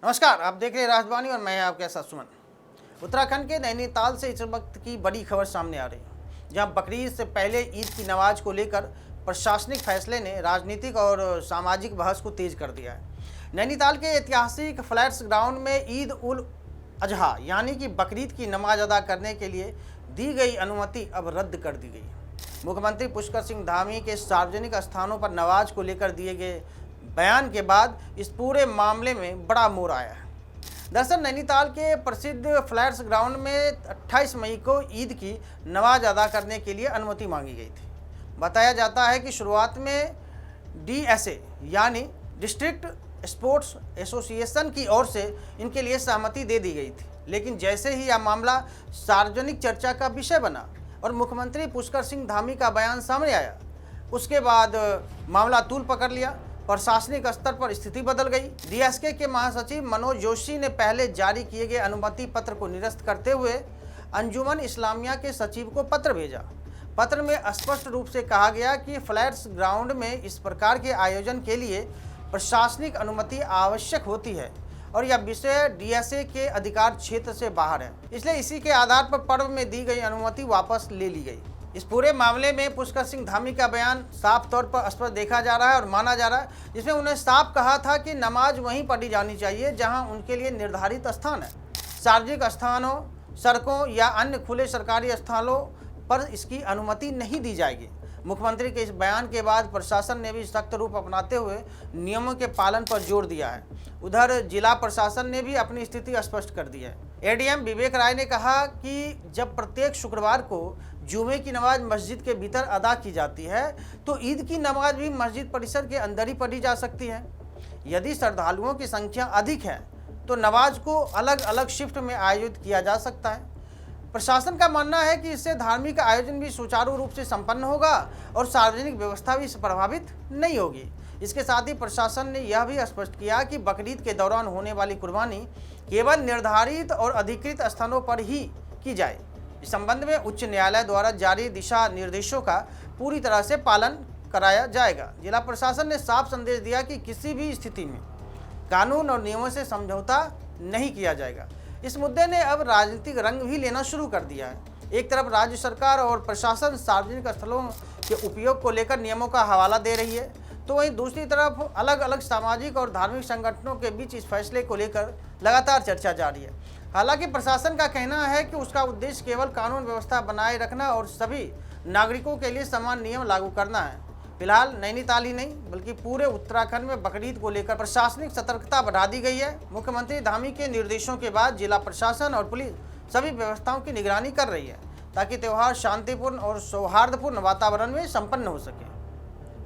नमस्कार, आप देख रहे हैं राजवानी और मैं आपके साथ सुमन। उत्तराखंड के नैनीताल से इस वक्त की बड़ी खबर सामने आ रही है, जहां बकरीद से पहले ईद की नमाज को लेकर प्रशासनिक फैसले ने राजनीतिक और सामाजिक बहस को तेज कर दिया है। नैनीताल के ऐतिहासिक फ्लैट्स ग्राउंड में ईद उल अजहा यानी कि बकरीद की नमाज अदा करने के लिए दी गई अनुमति अब रद्द कर दी गई है। मुख्यमंत्री पुष्कर सिंह धामी के सार्वजनिक स्थानों पर नमाज को लेकर दिए गए बयान के बाद इस पूरे मामले में बड़ा मोड़ आया है। दरअसल नैनीताल के प्रसिद्ध फ्लैट्स ग्राउंड में 28 मई को ईद की नमाज अदा करने के लिए अनुमति मांगी गई थी। बताया जाता है कि शुरुआत में DSA यानी डिस्ट्रिक्ट स्पोर्ट्स एसोसिएशन की ओर से इनके लिए सहमति दे दी गई थी, लेकिन जैसे ही यह मामला सार्वजनिक चर्चा का विषय बना और मुख्यमंत्री पुष्कर सिंह धामी का बयान सामने आया, उसके बाद मामला तूल पकड़ लिया। प्रशासनिक स्तर पर स्थिति बदल गई। DSK के महासचिव मनोज जोशी ने पहले जारी किए गए अनुमति पत्र को निरस्त करते हुए अंजुमन इस्लामिया के सचिव को पत्र भेजा। पत्र में स्पष्ट रूप से कहा गया कि फ्लैट्स ग्राउंड में इस प्रकार के आयोजन के लिए प्रशासनिक अनुमति आवश्यक होती है और यह विषय DSA के अधिकार क्षेत्र से बाहर है, इसलिए इसी के आधार पर पर्व में दी गई अनुमति वापस ले ली गई। इस पूरे मामले में पुष्कर सिंह धामी का बयान साफ तौर पर स्पष्ट देखा जा रहा है और माना जा रहा है, जिसमें उन्हें साफ कहा था कि नमाज वहीं पढ़ी जानी चाहिए जहां उनके लिए निर्धारित स्थान है। सार्वजनिक स्थानों, सड़कों या अन्य खुले सरकारी स्थलों पर इसकी अनुमति नहीं दी जाएगी। मुख्यमंत्री के इस बयान के बाद प्रशासन ने भी सख्त रूप अपनाते हुए नियमों के पालन पर जोर दिया है। उधर जिला प्रशासन ने भी अपनी स्थिति स्पष्ट कर दी है। ADM विवेक राय ने कहा कि जब प्रत्येक शुक्रवार को जुमे की नमाज मस्जिद के भीतर अदा की जाती है तो ईद की नमाज भी मस्जिद परिसर के अंदर ही पढ़ी जा सकती है। यदि श्रद्धालुओं की संख्या अधिक है तो नमाज को अलग अलग शिफ्ट में आयोजित किया जा सकता है। प्रशासन का मानना है कि इससे धार्मिक आयोजन भी सुचारू रूप से संपन्न होगा और सार्वजनिक व्यवस्था भी प्रभावित नहीं होगी। इसके साथ ही प्रशासन ने यह भी स्पष्ट किया कि बकरीद के दौरान होने वाली कुर्बानी केवल निर्धारित और अधिकृत स्थानों पर ही की जाए। इस संबंध में उच्च न्यायालय द्वारा जारी दिशा निर्देशों का पूरी तरह से पालन कराया जाएगा। जिला प्रशासन ने साफ संदेश दिया कि किसी भी स्थिति में कानून और नियमों से समझौता नहीं किया जाएगा। इस मुद्दे ने अब राजनीतिक रंग भी लेना शुरू कर दिया है। एक तरफ राज्य सरकार और प्रशासन सार्वजनिक स्थलों के उपयोग को लेकर नियमों का हवाला दे रही है, तो वहीं दूसरी तरफ अलग अलग सामाजिक और धार्मिक संगठनों के बीच इस फैसले को लेकर लगातार चर्चा जारी है। हालांकि प्रशासन का कहना है कि उसका उद्देश्य केवल कानून व्यवस्था बनाए रखना और सभी नागरिकों के लिए समान नियम लागू करना है। फिलहाल नैनीताल ही नहीं बल्कि पूरे उत्तराखंड में बकरीद को लेकर प्रशासनिक सतर्कता बढ़ा दी गई है। मुख्यमंत्री धामी के निर्देशों के बाद जिला प्रशासन और पुलिस सभी व्यवस्थाओं की निगरानी कर रही है ताकि त्यौहार शांतिपूर्ण और सौहार्दपूर्ण वातावरण में संपन्न हो सके।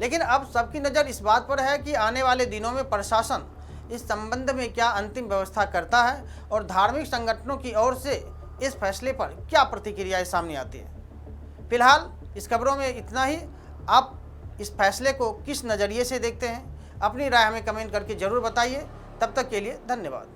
लेकिन अब सबकी नज़र इस बात पर है कि आने वाले दिनों में प्रशासन इस संबंध में क्या अंतिम व्यवस्था करता है और धार्मिक संगठनों की ओर से इस फैसले पर क्या प्रतिक्रियाएं सामने आती है। फिलहाल इस खबरों में इतना ही। आप इस फैसले को किस नज़रिए से देखते हैं, अपनी राय हमें कमेंट करके ज़रूर बताइए। तब तक के लिए धन्यवाद।